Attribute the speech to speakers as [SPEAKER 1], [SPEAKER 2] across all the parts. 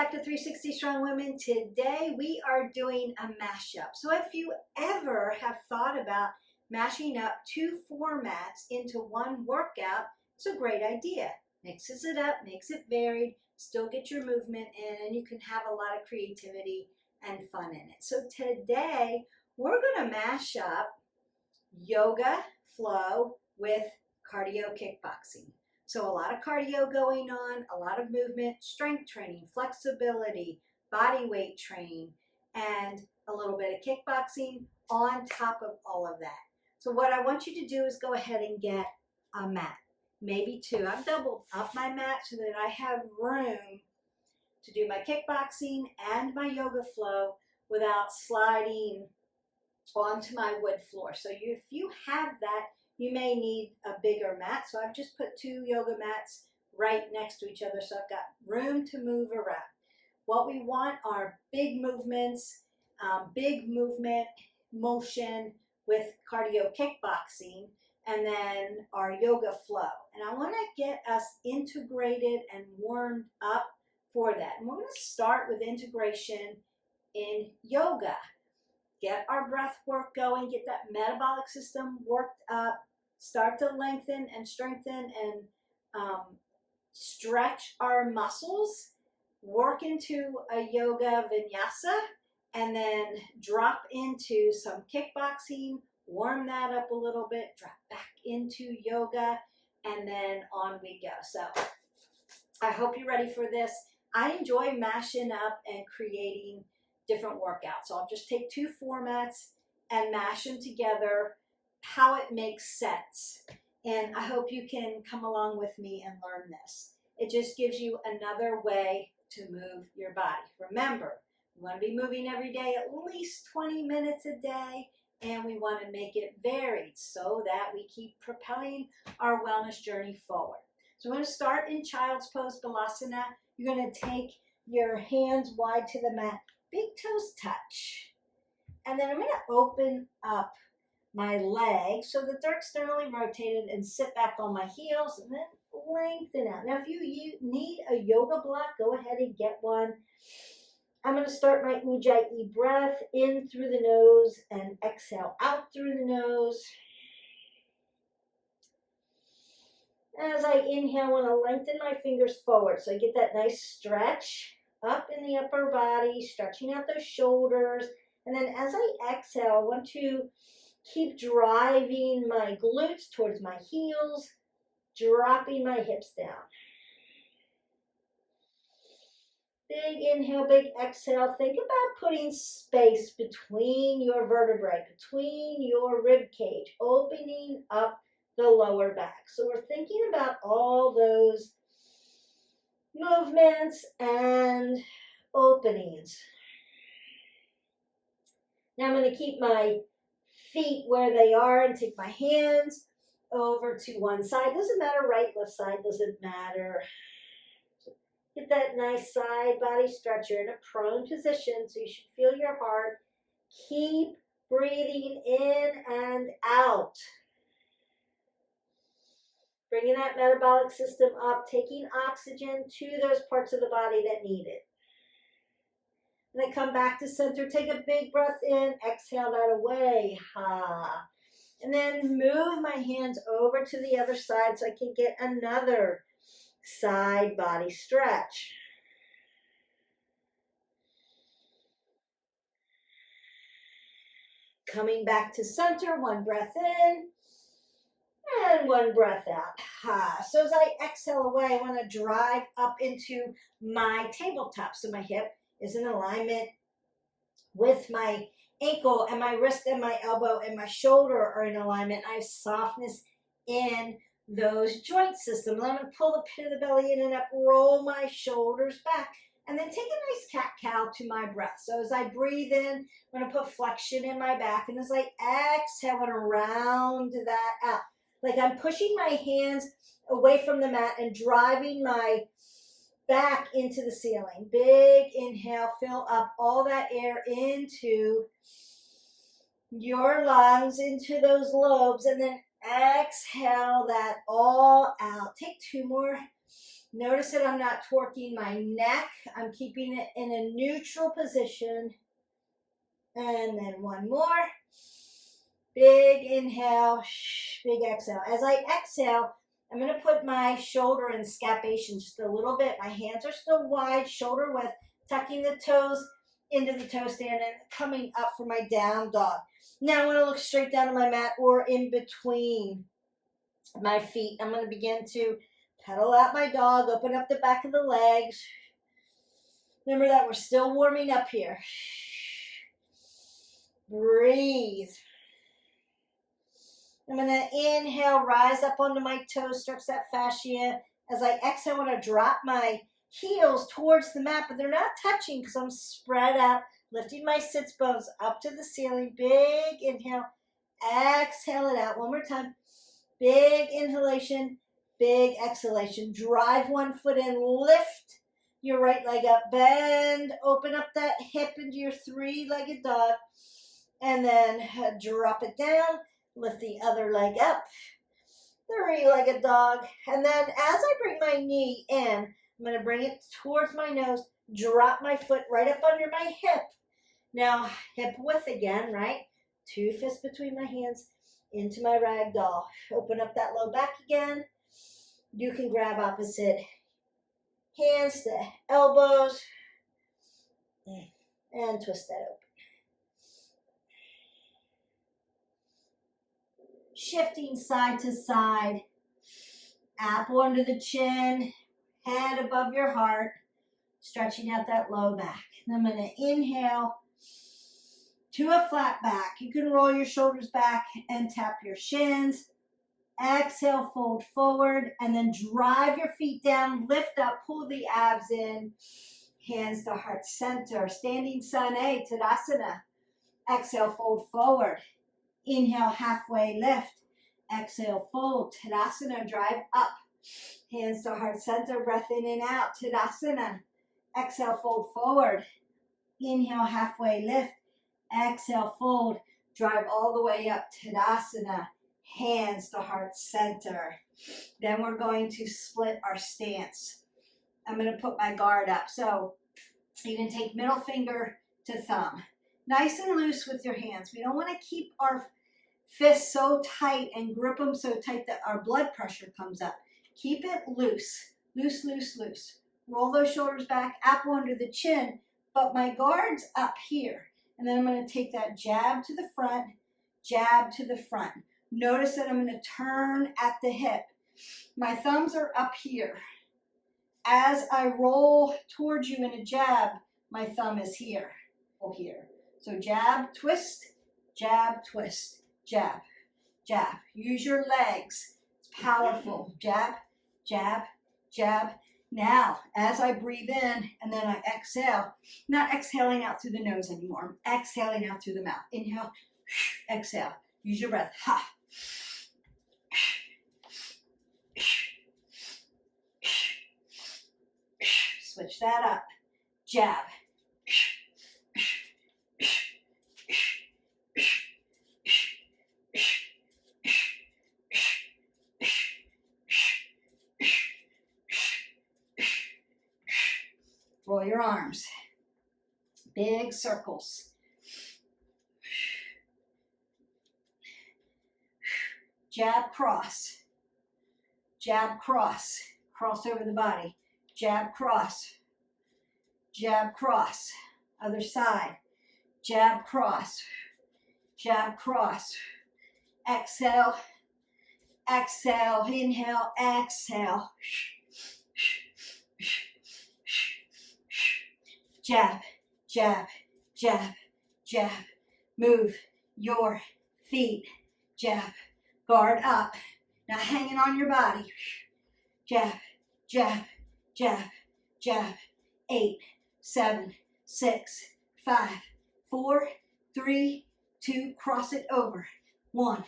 [SPEAKER 1] back to 360 Strong Women. Today we are doing a mashup. So if you ever have thought about mashing up two formats into one workout, it's a great idea. Mixes it up, makes it varied, still get your movement in, and you can have a lot of creativity and fun in it. So today we're going to mash up yoga flow with cardio kickboxing. So a lot of cardio going on, a lot of movement, strength training, flexibility, body weight training, and a little bit of kickboxing on top of all of that. So what I want you to do is go ahead and get a mat, maybe two. I've doubled up my mat so that I have room to do my kickboxing and my yoga flow without sliding onto my wood floor. So if you have that, you may need a bigger mat. So I've just put two yoga mats right next to each other, so I've got room to move around. What we want are big movements, big movement, motion with cardio kickboxing, and then our yoga flow. And I want to get us integrated and warmed up for that. And we're going to start with integration in yoga. Get our breath work going, get that metabolic system worked up, start to lengthen and strengthen and stretch our muscles, work into a yoga vinyasa, and then drop into some kickboxing, warm that up a little bit, drop back into yoga, and then on we go. So I hope you're ready for this. I enjoy mashing up and creating different workouts. So I'll just take two formats and mash them together, how it makes sense. And I hope you can come along with me and learn this. It just gives you another way to move your body. Remember, we want to be moving every day, at least 20 minutes a day, and we want to make it varied so that we keep propelling our wellness journey forward. So we're going to start in child's pose, Balasana. You're going to take your hands wide to the mat, big toes touch. And then I'm going to open up my legs so that they're externally rotated and sit back on my heels and then lengthen out. Now, if you need a yoga block, go ahead and get one. I'm going to start my Ujjayi breath in through the nose and exhale out through the nose. As I inhale, I want to lengthen my fingers forward so I get that nice stretch up in the upper body, stretching out those shoulders. And then as I exhale, I want to keep driving my glutes towards my heels, dropping my hips down. Big inhale, big exhale. Think about putting space between your vertebrae, between your rib cage, opening up the lower back. So we're thinking about all those movements and openings. Now I'm going to keep my feet where they are and take my hands over to one side. Doesn't matter, right, left side, doesn't matter. Get that nice side body stretch. You're in a prone position, so you should feel your heart. Keep breathing in and out. Bringing that metabolic system up, taking oxygen to those parts of the body that need it. And then come back to center, take a big breath in, exhale that away, ha. And then move my hands over to the other side so I can get another side body stretch. Coming back to center, one breath in. And one breath out. So as I exhale away, I want to drive up into my tabletop. So my hip is in alignment with my ankle, and my wrist and my elbow and my shoulder are in alignment. I have softness in those joint systems. I'm going to pull the pit of the belly in and up, roll my shoulders back, and then take a nice cat-cow to my breath. So as I breathe in, I'm going to put flexion in my back, and as I exhale, I'm going to round that out. Like I'm pushing my hands away from the mat and driving my back into the ceiling. Big inhale, fill up all that air into your lungs, into those lobes, and then exhale that all out. Take two more Notice that I'm not torquing my neck. I'm keeping it in a neutral position. And then one more. Big inhale, big exhale. As I exhale, I'm going to put my shoulder in scapation just a little bit. My hands are still wide, shoulder width, tucking the toes into the toe stand and coming up for my down dog. Now I'm going to look straight down on my mat or in between my feet. I'm going to begin to pedal out my dog, open up the back of the legs. Remember that we're still warming up here. Breathe. I'm going to inhale, rise up onto my toes, stretch that fascia. As I exhale, I want to drop my heels towards the mat, but they're not touching because I'm spread out, lifting my sits bones up to the ceiling. Big inhale, exhale it out. One more time. Big inhalation, big exhalation. Drive one foot in, lift your right leg up, bend, open up that hip into your three-legged dog, and then drop it down. Lift the other leg up, three-legged dog. And then as I bring my knee in, I'm going to bring it towards my nose, drop my foot right up under my hip. Now, hip width again, right? Two fists between my hands into my rag doll. Open up that low back again. You can grab opposite hands to elbows and twist that open. Shifting side to side, apple under the chin, head above your heart, stretching out that low back. And I'm going to inhale to a flat back. You can roll your shoulders back and tap your shins. Exhale, fold forward, and then drive your feet down, lift up, pull the abs in, hands to heart center. Standing sun A, Tadasana. Exhale, fold forward. Inhale, halfway lift. Exhale, fold. Tadasana, drive up. Hands to heart center, breath in and out. Tadasana. Exhale, fold forward. Inhale, halfway lift. Exhale, fold. Drive all the way up. Tadasana. Hands to heart center. Then we're going to split our stance. I'm going to put my guard up. So you can take middle finger to thumb. Nice and loose with your hands. We don't want to keep our fists so tight and grip them so tight that our blood pressure comes up. Keep it loose. Loose, loose, loose. Roll those shoulders back, apple under the chin, but my guard's up here. And then I'm going to take that jab to the front, jab to the front. Notice that I'm going to turn at the hip. My thumbs are up here. As I roll towards you in a jab, my thumb is here. Here. So jab, twist, jab, twist, jab, jab. Use your legs. It's powerful. Jab, jab, jab. Now, as I breathe in and then I exhale, not exhaling out through the nose anymore. I'm exhaling out through the mouth. Inhale, exhale. Use your breath. Ha. Switch that up. Jab. Roll your arms. Big circles. Jab, cross. Jab, cross. Cross over the body. Jab, cross. Jab, cross. Other side. Jab, cross. Jab, cross. Exhale. Exhale. Inhale. Exhale. Jab, jab, jab, jab. Move your feet. Jab. Guard up. Now hanging on your body. Jab, jab, jab, jab. 8, 7, 6, 5, 4, 3, 2. Cross it over. 1,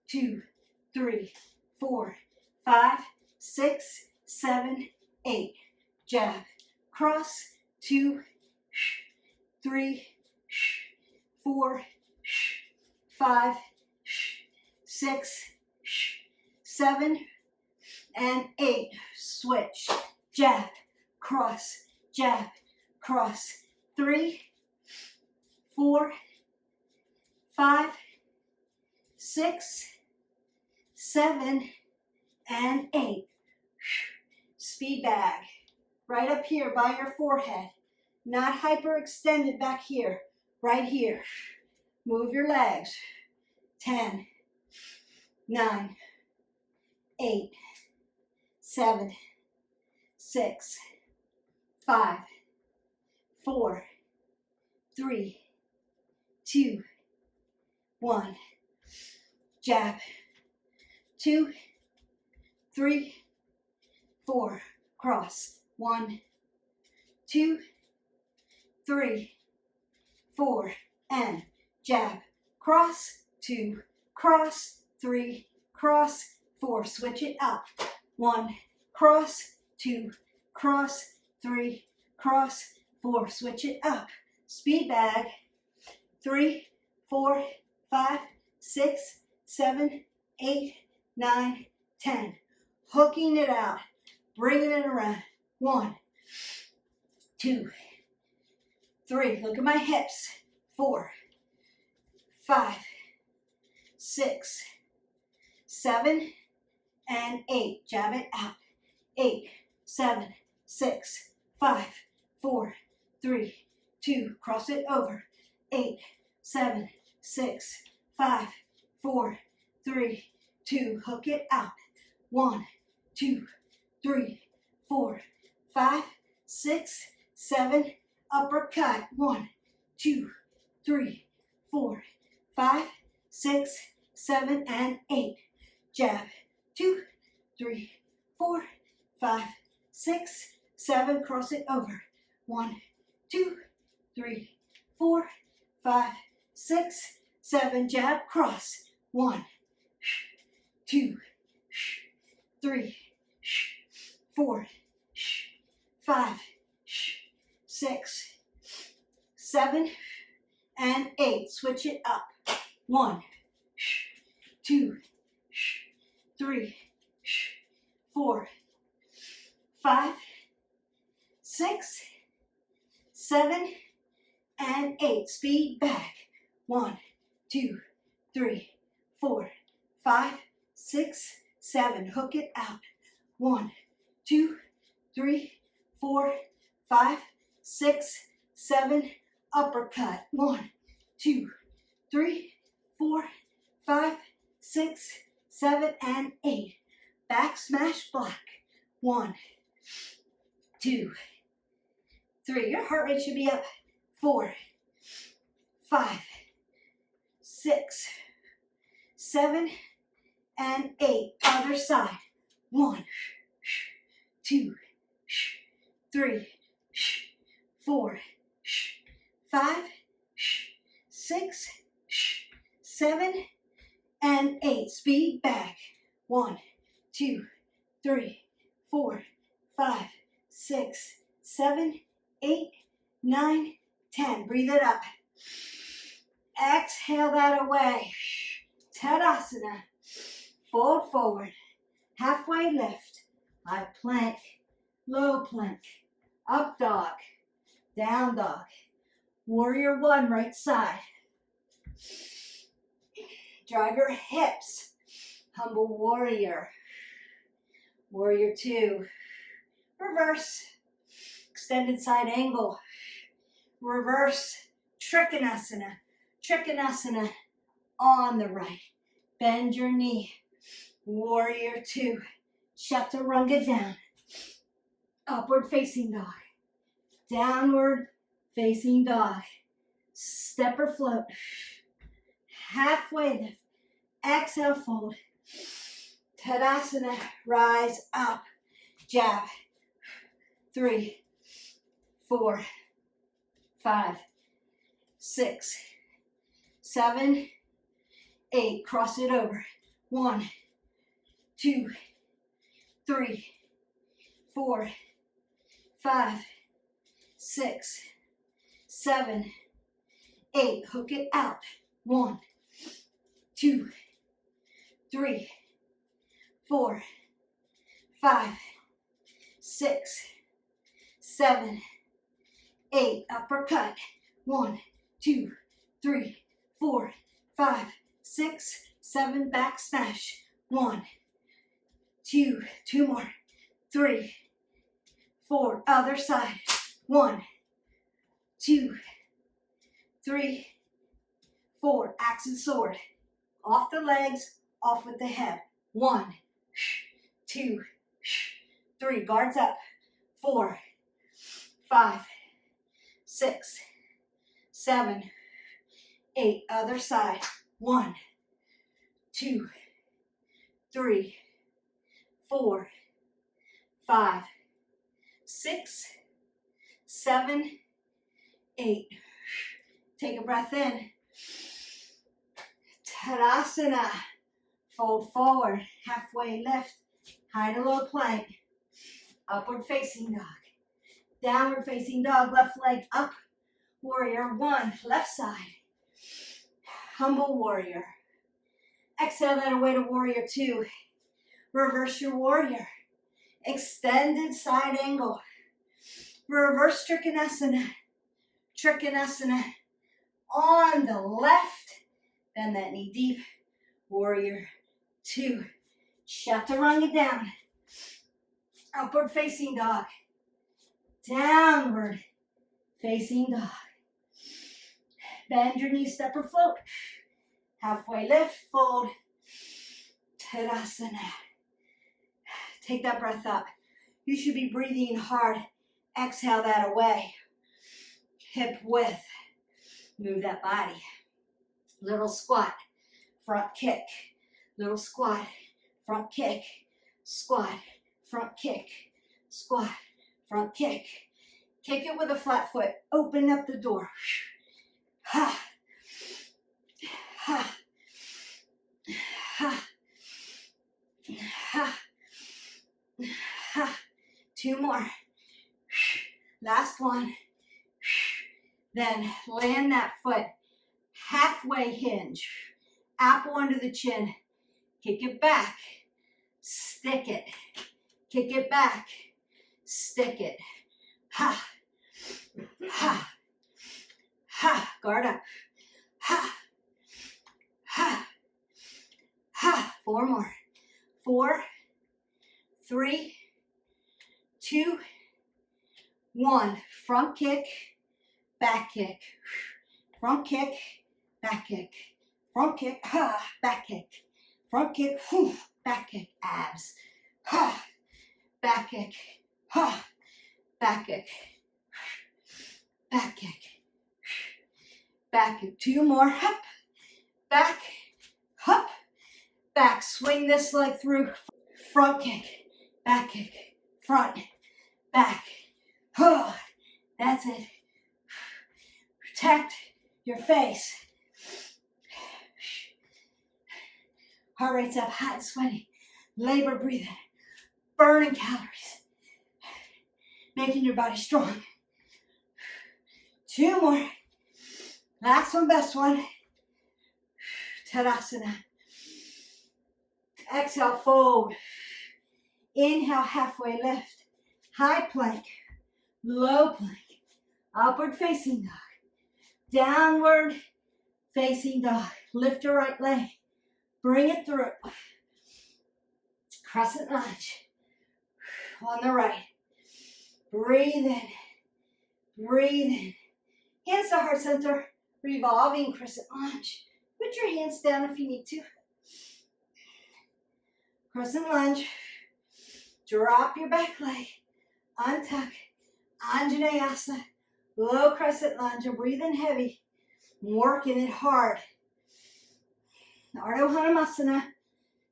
[SPEAKER 1] 2, 3, 4, 5, 6, 7, 8. Jab. Cross. 2, 3, 4, 5, 6, 7, and 8. Switch. jab, cross, jab, cross. 3, 4, 5, 6, 7, and 8. Speed bag. Right up here by your forehead. Not hyperextended back here. Right here. Move your legs. 10, 9, 8, 7, 6, 5, 4, 3, 2, 1. Jab. 2, 3, 4. Cross. 1, 2, 3, 4. And jab. Cross. 2, cross. 3, cross. 4. Switch it up. 1, cross. 2, cross. 3, cross. 4. Switch it up. Speed bag. 3, 4, 5, 6, 7, 8, 9, 10. Hooking it out. Bringing it around. 1, 2, 3. Look at my hips. 4, 5, 6, 7, and 8. Jab it out. 8, 7, 6, 5, 4, 3, 2. Cross it over. 8, 7, 6, 5, 4, 3, 2. Hook it out. 1, 2, 3, 4, 5, 6, 7. Uppercut. 1, 2, 3, 4, 5, 6, 7, and 8. Jab. 2, 3, 4, 5, 6, 7. Cross it over. 1, 2, 3, 4, 5, 6, 7. Jab. Cross. 1, 2, 3, 4, 5, 6, 7, and 8. Switch it up. 1, 2, 3, 4, 5, 6, 7, and 8. Speed back. 1, 2, 3, 4, 5, 6, 7. Hook it out. 1, 2, 3, 4, 5, 6, 7. Uppercut. 1, 2, 3, 4, 5, 6, 7, and 8. Back smash block. 1, 2, 3. Your heart rate should be up. 4, 5, 6, 7, and 8. Other side. 1, 2, 3, 4, 5, 6, 7, and 8. Speed back. 1, 2, 3, 4, 5, 6, 7, 8, 9, 10. Breathe it up. Exhale that away. Tadasana. Fold forward. Halfway lift. High plank. Low plank. Up dog. Down dog. Warrior 1, right side. Drive your hips. Humble warrior. Warrior 2. Reverse. Extended side angle. Reverse. Trikonasana. Trikonasana on the right. Bend your knee. Warrior 2. Chaturanga down. Upward facing dog. Downward facing dog. Step or float. Halfway lift. Exhale, fold. Tadasana, rise up. Jab. 3, 4, 5, 6, 7, 8. Cross it over. 1, 2, 3, 4, 5, 6, 7, 8. Hook it out. 1, 2, 3, 4, 5, 6, 7, 8. Uppercut. 1, 2, 3, 4, 5, 6, 7. Back smash. 1, 2. 2 more. 3, 4. Other side. 1, 2, 3, 4. Axe and sword. Off the legs, off with the head. 1, 2, 3. Guards up. 4, 5, 6, 7, 8. Other side. 1, 2, 3, 4, 5, 6, 7, 8. Take a breath in. Tadasana. Fold forward. Halfway lift. High to low plank. Upward facing dog. Downward facing dog. Left leg up. Warrior 1. Left side. Humble warrior. Exhale that away to warrior 2. Reverse your warrior. Extended side angle. Reverse Trikonasana. Trikonasana. On the left. Bend that knee deep. Warrior 2. Chaturanga down. Upward facing dog. Downward facing dog. Bend your knees, step or float. Halfway lift, fold. Tadasana. Take that breath up. You should be breathing hard. Exhale that away. Hip width. Move that body. Little squat. Front kick. Little squat. Front kick. Squat. Front kick. Squat. Front kick. Kick it with a flat foot. Open up the door. Ha. Ha. Ha. Ha. Ha. 2 more. Last one. Then land that foot. Halfway hinge. Apple under the chin. Kick it back. Stick it. Kick it back. Stick it. Ha. Ha. Ha. Guard up. Ha. Ha. Ha. 4 more. 4, 3, 2, 1. Front kick, back kick. Front kick, back kick. Front kick, ha, back kick. Front kick, whew, back kick. Abs. Ha. Back kick. Ha. Back kick. Back kick. Back kick. 2 more. Hop. Back. Hop. Back. Swing this leg through. Front kick. Back kick. Front. Back. Oh, that's it. Protect your face. Heart rate's up, hot and sweaty. Labor breathing. Burning calories. Making your body strong. 2 more. Last one, best one. Tadasana. Exhale, fold. Inhale, halfway lift. High plank. Low plank. Upward facing dog. Downward facing dog. Lift your right leg. Bring it through. Crescent lunge. On the right. Breathe in. Breathe in. Hands to heart center. Revolving crescent lunge. Put your hands down if you need to. Crescent lunge. Drop your back leg. Untuck. Anjaneyasana. Low crescent lunge. I'm breathing heavy. Working it hard. Ardha Hanumasana.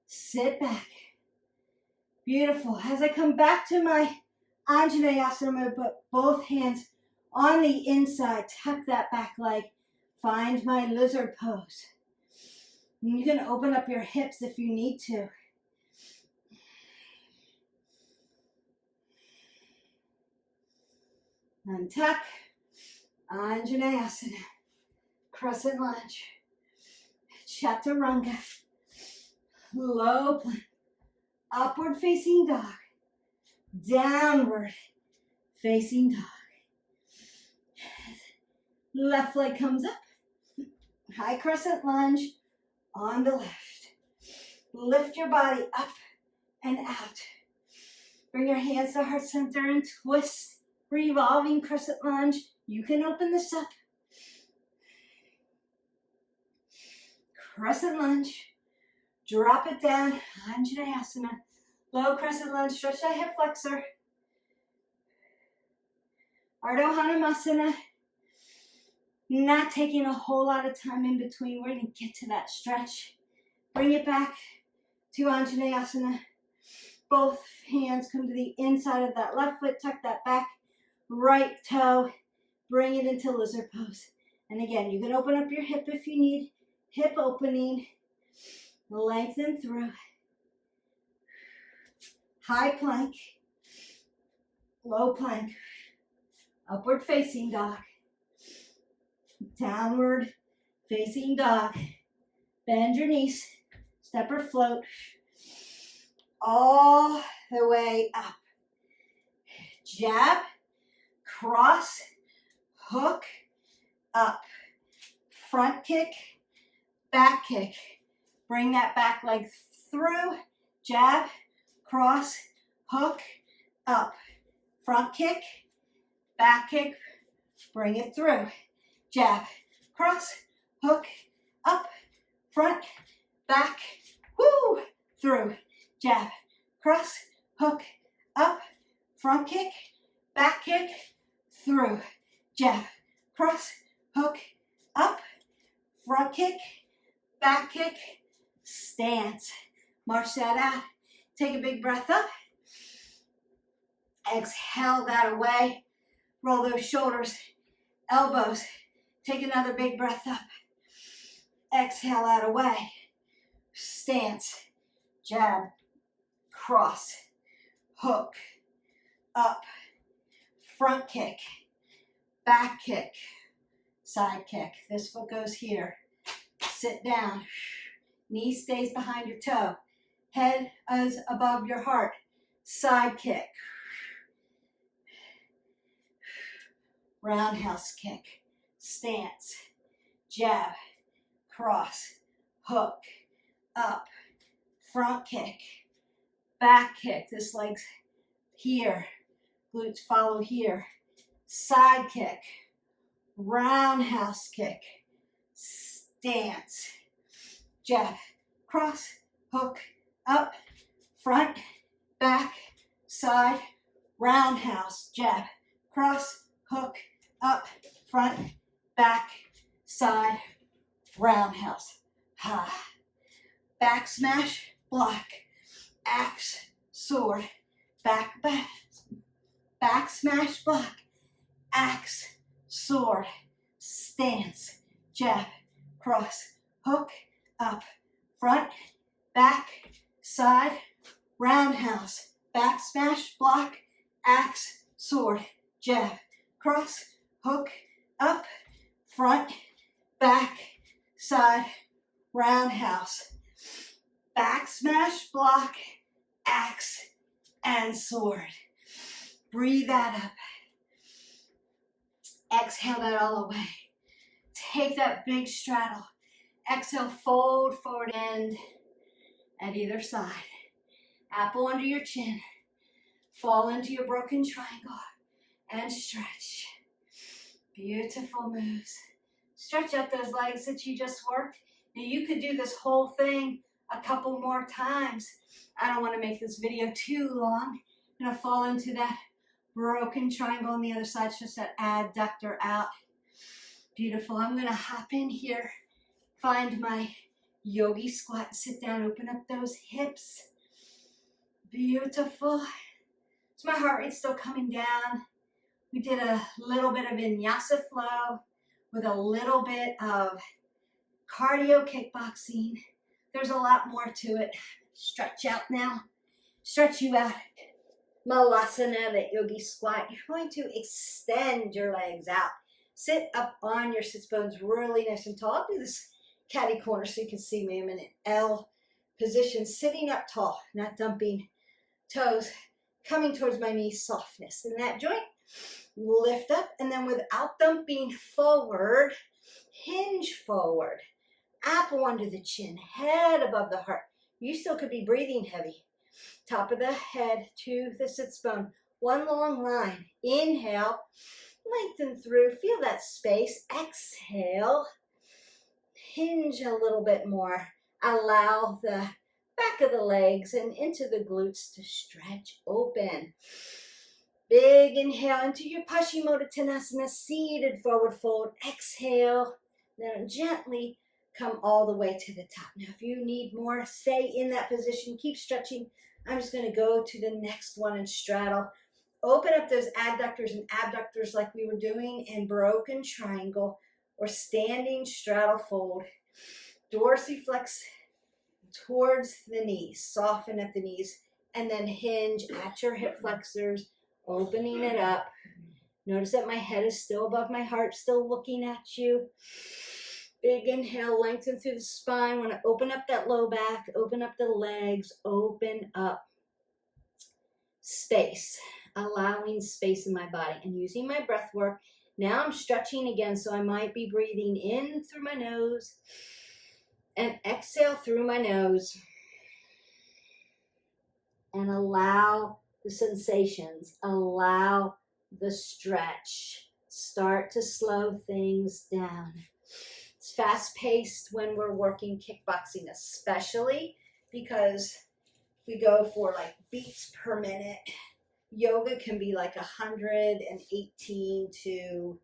[SPEAKER 1] Sit back. Beautiful. As I come back to my Anjaneyasana, I'm going to put both hands on the inside. Tuck that back leg. Find my lizard pose. And you can open up your hips if you need to. Untuck. Anjaneyasana. Crescent lunge. Chaturanga. Low plank. Upward facing dog. downward facing dog. Left leg comes up, high crescent lunge on the left. Lift your body up and out. Bring your hands to heart center and twist, revolving crescent lunge. You can open this up. Crescent lunge, drop it down, Anjaneyasana. Low crescent lunge, stretch that hip flexor. Ardha Hanumasana. Not taking a whole lot of time in between. We're going to get to that stretch. Bring it back to Anjaneyasana. Both hands come to the inside of that left foot. Tuck that back right toe. Bring it into lizard pose. And again, you can open up your hip if you need. Hip opening. Lengthen through. High plank. Low plank. Upward facing dog. Downward facing dog. Bend your knees. Step or float. All the way up. Jab. Cross. Hook. Up. Front kick. Back kick. Bring that back leg through. Jab. Cross. Hook. Up. Front kick. Back kick. Bring it through. Jab, cross, hook, up, front, back, woo, through. Jab, cross, hook, up, front kick, back kick, through. Jab, cross, hook, up, front kick, back kick, stance. March that out. Take a big breath up. Exhale that away. Roll those shoulders, elbows. Take another big breath up. Exhale out away. Stance. Jab. Cross. Hook. Up. Front kick. Back kick. Side kick. This foot goes here. Sit down. Knee stays behind your toe. Head is above your heart. Side kick. Roundhouse kick. Stance, jab, cross, hook, up, front kick, back kick. This leg's here, glutes follow here. Side kick, roundhouse kick, stance, jab, cross, hook, up, front, back, side, roundhouse, jab, cross, hook, up, front, back, side, roundhouse. Ha. Back smash, block, axe, sword, back, back. Back smash, block, axe, sword, stance, jab, cross, hook, up, front, back, side, roundhouse. Back smash, block, axe, sword, jab, cross, hook, up, front, back, side, roundhouse. Back smash, block, axe, and sword. Breathe that up. Exhale that all away. Take that big straddle. Exhale, fold forward end at either side. Apple under your chin. Fall into your broken triangle and stretch. Beautiful moves. Stretch out those legs that you just worked. Now you could do this whole thing a couple more times. I don't want to make this video too long. I'm going to fall into that broken triangle on the other side. Stretch that adductor out. Beautiful. I'm going to hop in here. Find my yogi squat. Sit down. Open up those hips. Beautiful. So my heart rate's still coming down. We did a little bit of Vinyasa flow with a little bit of cardio kickboxing. There's a lot more to it. Stretch out now. Stretch you out. Malasana, that yogi squat. You're going to extend your legs out. Sit up on your sits bones really nice and tall. I'll do this catty corner so you can see me. I'm in an L position, sitting up tall, not dumping toes. coming towards my knee, softness in that joint. Lift up, and then without dumping forward, hinge forward. Apple under the chin, head above the heart. You still could be breathing heavy. Top of the head to the sits bone. One long line. Inhale, lengthen through. Feel that space. Exhale, hinge a little bit more. Allow the back of the legs and into the glutes to stretch open. Big inhale into your Paschimottanasana, seated forward fold. Exhale, then gently come all the way to the top. Now, if you need more, stay in that position. Keep stretching. I'm just going to go to the next one and straddle. Open up those adductors and abductors like we were doing in broken triangle or standing straddle fold. Dorsiflex towards the knees. Soften at the knees. And then hinge at your hip flexors. Opening it up. Notice that my head is still above my heart, still looking at you. Big inhale, lengthen through the spine. Want to open up that low back, open up the legs, open up space, allowing space in my body and using my breath work. Now I'm stretching again, so I might be breathing in through my nose and exhale through my nose and allow the sensations, allow the stretch. Start to slow things down. It's fast-paced when we're working kickboxing, especially because we go for like beats per minute. Yoga can be like 118 to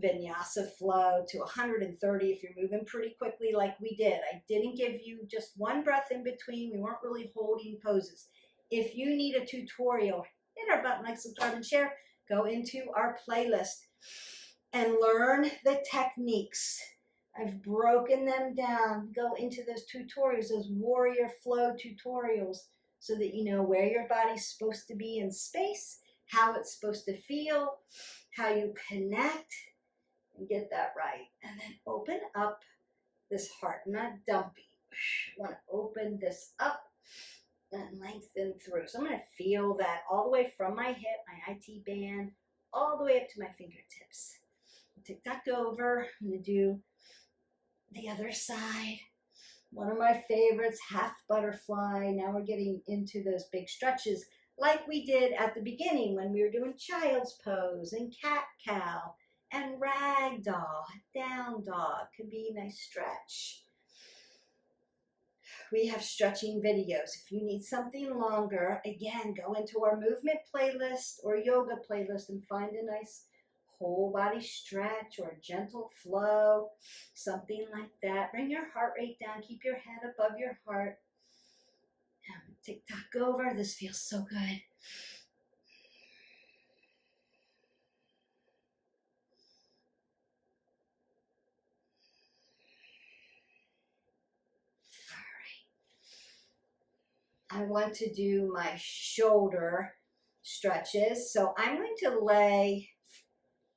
[SPEAKER 1] Vinyasa flow to 130 if you're moving pretty quickly like we did. I didn't give you just one breath in between. We weren't really holding poses. If you need a tutorial, hit our button, like, subscribe, and share. Go into our playlist and learn the techniques. I've broken them down. Go into those tutorials, those warrior flow tutorials, so that you know where your body's supposed to be in space, how it's supposed to feel, how you connect, and get that right. And then open up this heart, not dumpy. Want to open this up and lengthen through. So I'm going to feel that all the way from my hip, my IT band, all the way up to my fingertips. Tick tock over. I'm going to do the other side. One of my favorites, half butterfly. Now we're getting into those big stretches like we did at the beginning when we were doing child's pose and cat-cow and ragdoll. Down dog could be a nice stretch. We have stretching videos. If you need something longer, again, go into our movement playlist or yoga playlist and find a nice whole body stretch or a gentle flow, something like that. Bring your heart rate down. Keep your head above your heart. Tick tock over. This feels so good. I want to do my shoulder stretches. So I'm going to lay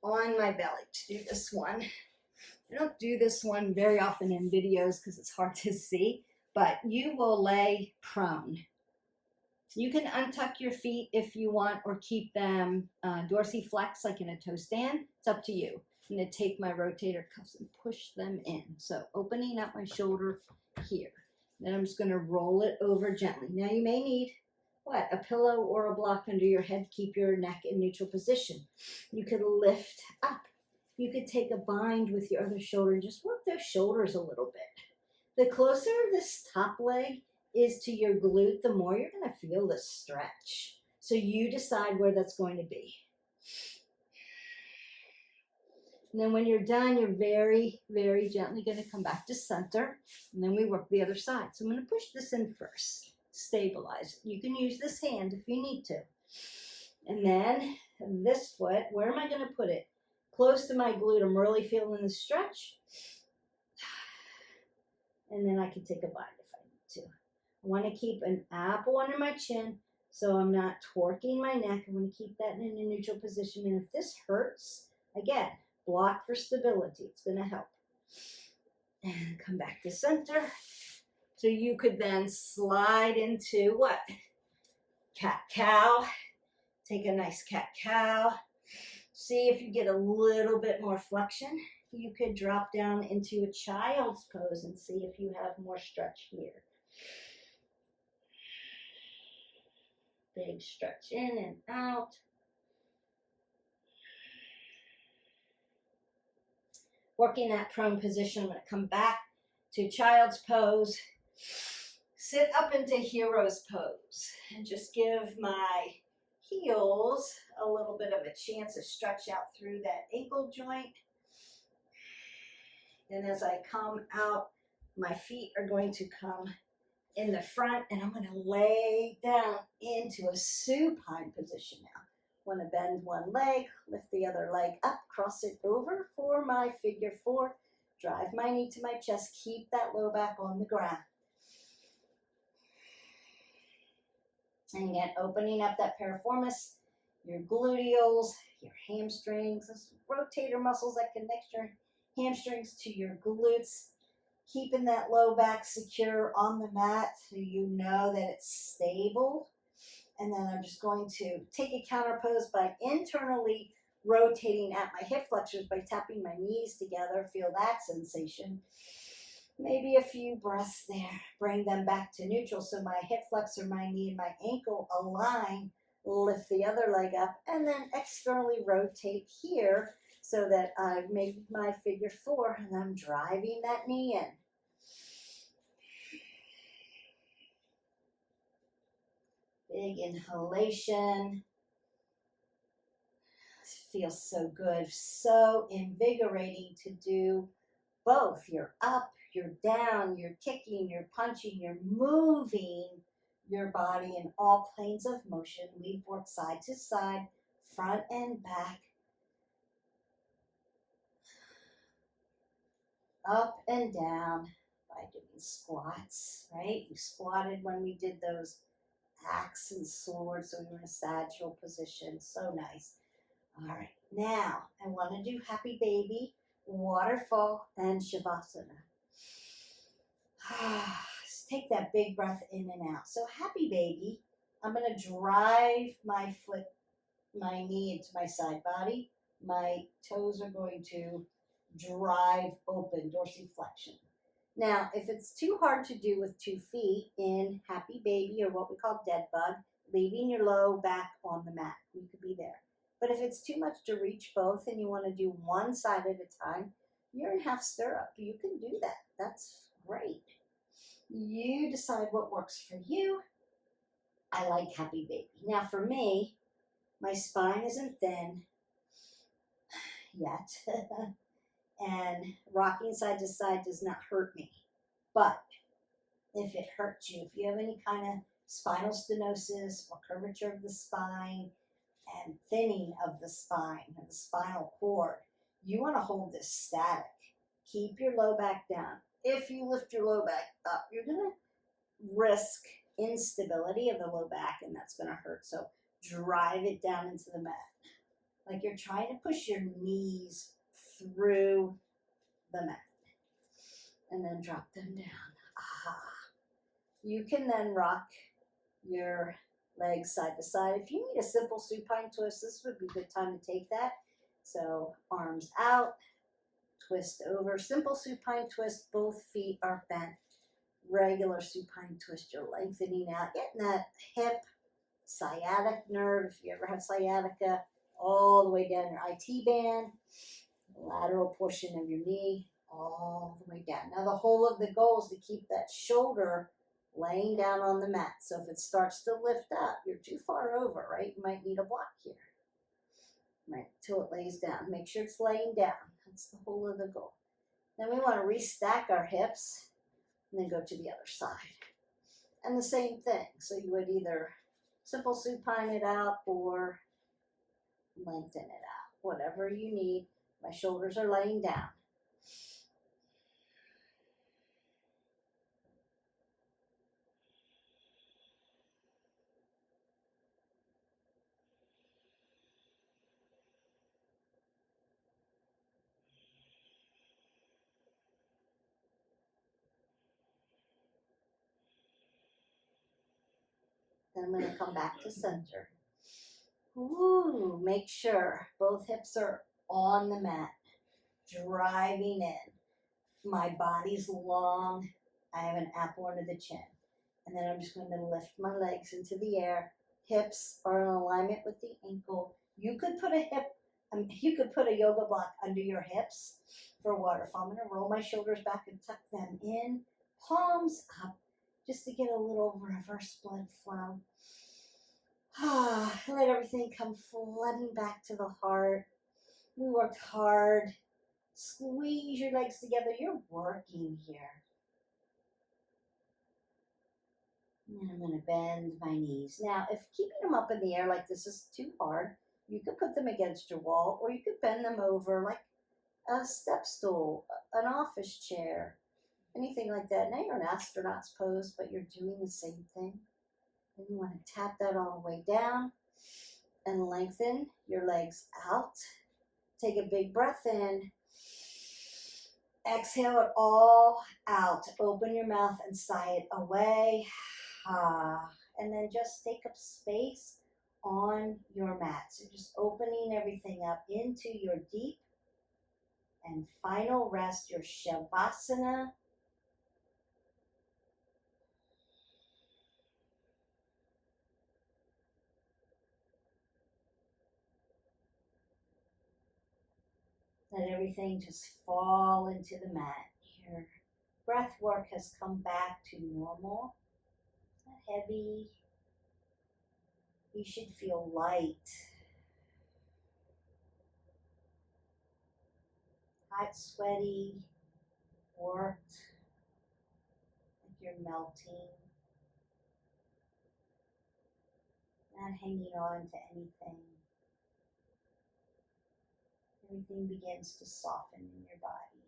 [SPEAKER 1] on my belly to do this one. I don't do this one very often in videos because it's hard to see, but you will lay prone. You can untuck your feet if you want or keep them dorsiflex like in a toe stand. It's up to you. I'm going to take my rotator cuffs and push them in. So opening up my shoulder here. Then I'm just going to roll it over gently. Now you may need, a pillow or a block under your head to keep your neck in neutral position. You could lift up. You could take a bind with your other shoulder and just work those shoulders a little bit. The closer this top leg is to your glute, the more you're going to feel the stretch. So you decide where that's going to be. And then when you're done, you're very, very gently going to come back to center. And then we work the other side. So I'm going to push this in first. Stabilize. You can use this hand if you need to. And then this foot, where am I going to put it? Close to my glute. I'm really feeling the stretch. And then I can take a bite if I need to. I want to keep an apple under my chin so I'm not torquing my neck. I want to keep that in a neutral position. And if this hurts, again, block for stability. It's going to help. And come back to center. So you could then slide into what? cat-cow. Take a nice cat-cow. See if you get a little bit more flexion. You could drop down into a child's pose and see if you have more stretch here. Big stretch in and out. Working that prone position. I'm going to come back to child's pose. Sit up into hero's pose and just give my heels a little bit of a chance to stretch out through that ankle joint. And as I come out, my feet are going to come in the front, and I'm going to lay down into a supine position now. Want to bend one leg, lift the other leg up, cross it over for my figure four. Drive my knee to my chest, keep that low back on the ground. And again, opening up that piriformis, your gluteals, your hamstrings, those rotator muscles that connect your hamstrings to your glutes. Keeping that low back secure on the mat so you know that it's stable. And then I'm just going to take a counter pose by internally rotating at my hip flexors by tapping my knees together. Feel that sensation. Maybe a few breaths there. Bring them back to neutral so my hip flexor, my knee, and my ankle align. Lift the other leg up and then externally rotate here so that I've made my figure four and I'm driving that knee in. Big inhalation. Feels so good, so invigorating to do both. You're up, you're down, you're kicking, you're punching, you're moving your body in all planes of motion. We've worked side to side, front and back, up and down by doing squats, right? We squatted when we did those axe and sword, so we were in a sagittal position. So nice. All right, now I want to do happy baby, waterfall, and shavasana. Just take that big breath in and out. So happy baby, I'm going to drive my foot, my knee into my side body. My toes are going to drive open, dorsiflexion. Now, if it's too hard to do with 2 feet in happy baby, or what we call dead bug, leaving your low back on the mat, you could be there. But if it's too much to reach both and you want to do one side at a time, you're in half stirrup. You can do that. That's great. You decide what works for you. I like happy baby. Now for me, my spine isn't thin yet. And rocking side to side does not hurt me. But if it hurts you, if you have any kind of spinal stenosis or curvature of the spine, and thinning of the spine and the spinal cord, you want to hold this static. Keep your low back down. If you lift your low back up, you're going to risk instability of the low back, and that's going to hurt. So drive it down into the mat. Like you're trying to push your knees through the mat. And then drop them down. Aha. You can then rock your legs side to side. If you need a simple supine twist, this would be a good time to take that. So arms out, twist over. Simple supine twist, both feet are bent. Regular supine twist, you're lengthening out, getting that hip sciatic nerve, if you ever have sciatica, all the way down your IT band, lateral portion of your knee, all the way down. Now the whole of the goal is to keep that shoulder laying down on the mat. So if it starts to lift up, you're too far over, right? You might need a block here, right? Till it lays down. Make sure it's laying down. That's the whole of the goal. Then we want to restack our hips and then go to the other side. And the same thing. So you would either simple supine it out or lengthen it out, whatever you need. My shoulders are laying down. Then I'm going to come back to center. Ooh, make sure both hips are on the mat, driving in. My body's long. I have an apple under the chin. And then I'm just going to lift my legs into the air. Hips are in alignment with the ankle. You could put a yoga block under your hips for waterfall. I'm going to roll my shoulders back and tuck them in. Palms up, just to get a little reverse blood flow. Let everything come flooding back to the heart. We worked hard. Squeeze your legs together. You're working here. And I'm going to bend my knees. Now, if keeping them up in the air like this is too hard, you could put them against your wall, or you could bend them over like a step stool, an office chair, anything like that. Now you're in astronaut's pose, but you're doing the same thing. And you want to tap that all the way down and lengthen your legs out. Take a big breath in. Exhale it all out. Open your mouth and sigh it away. And then just take up space on your mat. So just opening everything up into your deep and final rest, your Shavasana. Let everything just fall into the mat. Your breath work has come back to normal. Not heavy. You should feel light. Hot, sweaty, worked, like you're melting. Not hanging on to anything. Everything begins to soften in your body.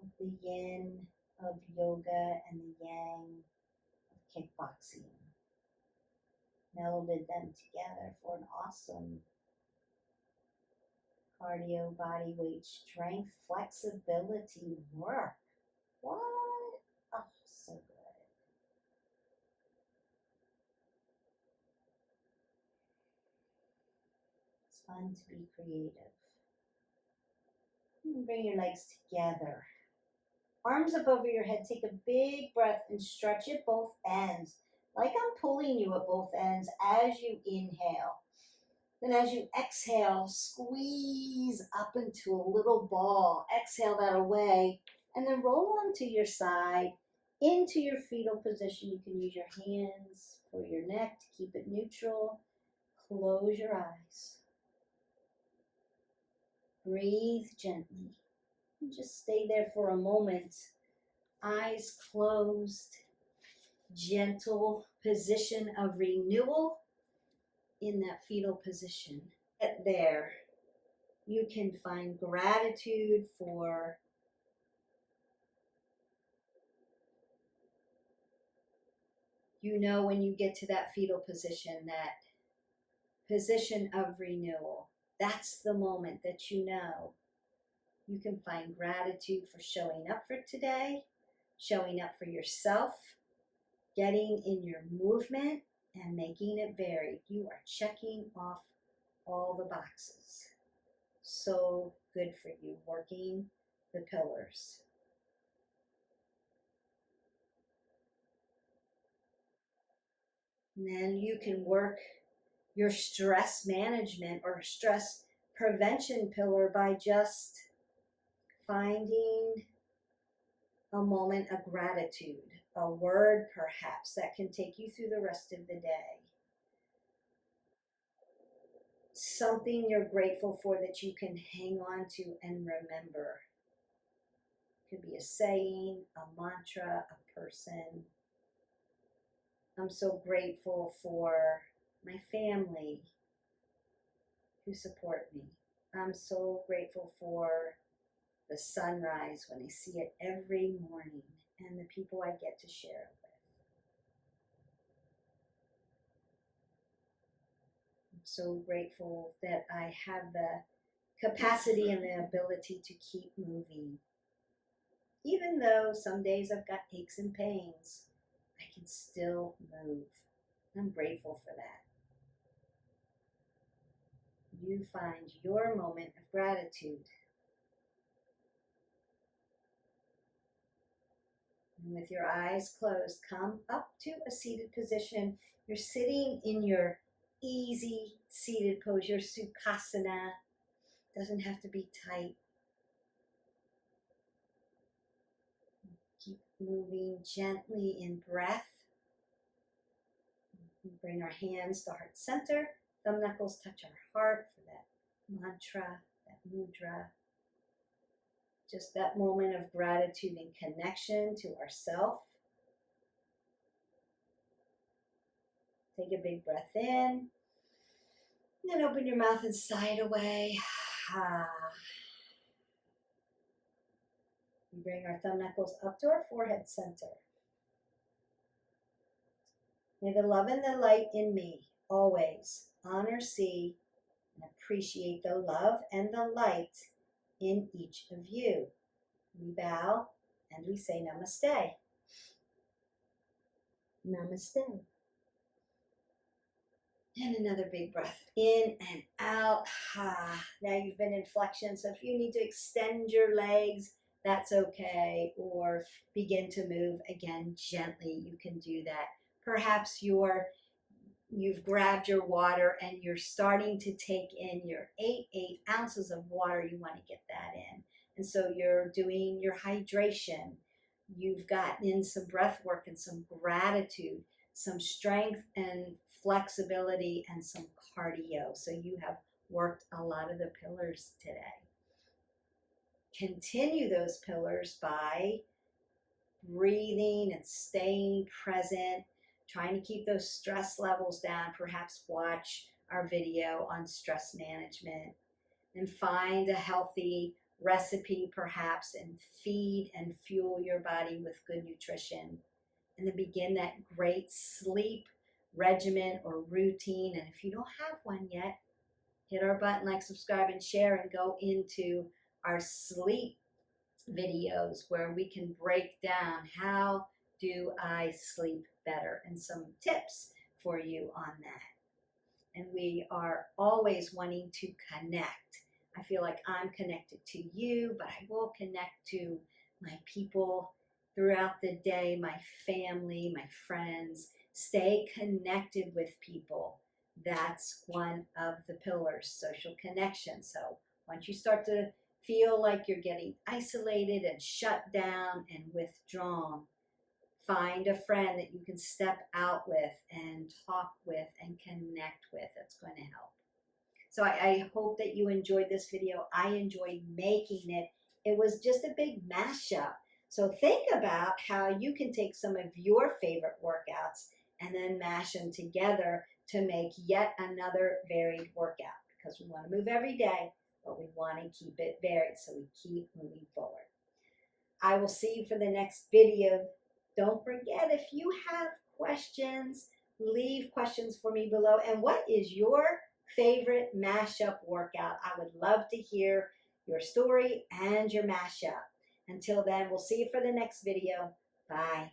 [SPEAKER 1] With the yin of yoga and the yang of kickboxing. Melded them together for an awesome cardio, body weight, strength, flexibility work. What? Oh, so good. It's fun to be creative. Bring your legs together. Arms up over your head. Take a big breath and stretch at both ends. Like I'm pulling you at both ends as you inhale. Then as you exhale, squeeze up into a little ball. Exhale that away. And then roll onto your side into your fetal position. You can use your hands for your neck to keep it neutral. Close your eyes. Breathe gently. And just stay there for a moment. Eyes closed. Gentle position of renewal in that fetal position. There, you can find gratitude for when you get to that fetal position, that position of renewal, that's the moment that you can find gratitude for showing up for today, showing up for yourself, getting in your movement and making it varied. You are checking off all the boxes. So good for you, working the pillars. And then you can work your stress management or stress prevention pillar by just finding a moment of gratitude, a word perhaps that can take you through the rest of the day. Something you're grateful for that you can hang on to and remember. It could be a saying, a mantra, a person. I'm so grateful for my family who support me. I'm so grateful for the sunrise when I see it every morning and the people I get to share it with. I'm so grateful that I have the capacity and the ability to keep moving. Even though some days I've got aches and pains, I can still move. I'm grateful for that. You find your moment of gratitude. And with your eyes closed, come up to a seated position. You're sitting in your easy seated pose, your Sukhasana. Doesn't have to be tight. Keep moving gently in breath. We bring our hands to heart center. Thumb knuckles touch our heart for that mantra, that mudra. Just that moment of gratitude and connection to ourself. Take a big breath in. And then open your mouth and sigh it away. We bring our thumb knuckles up to our forehead center. May the love and the light in me always honor, see, and appreciate the love and the light in each of you. We bow and we say namaste. Namaste. And another big breath in and out. Now you've been in flexion, so if you need to extend your legs, that's okay. Or begin to move again gently, you can do that. Perhaps you've grabbed your water and you're starting to take in your 8 ounces of water. You want to get that in. And so you're doing your hydration. You've gotten in some breath work and some gratitude, some strength and flexibility and some cardio. So you have worked a lot of the pillars today. Continue those pillars by breathing and staying present, trying to keep those stress levels down. Perhaps watch our video on stress management and find a healthy recipe perhaps and feed and fuel your body with good nutrition. And then begin that great sleep regimen or routine. And if you don't have one yet, hit our button, like, subscribe, and share, and go into our sleep videos where we can break down how do I sleep better and some tips for you on that. And we are always wanting to connect. I feel like I'm connected to you, but I will connect to my people throughout the day, my family, my friends. Stay connected with people. That's one of the pillars, social connection. So once you start to feel like you're getting isolated and shut down and withdrawn, find a friend that you can step out with and talk with and connect with. That's going to help. So I hope that you enjoyed this video. I enjoyed making it. It was just a big mashup. So think about how you can take some of your favorite workouts and then mash them together to make yet another varied workout, because we want to move every day, but we want to keep it varied so we keep moving forward. I will see you for the next video. Don't forget, if you have questions, leave questions for me below. And what is your favorite mashup workout? I would love to hear your story and your mashup. Until then, we'll see you for the next video. Bye.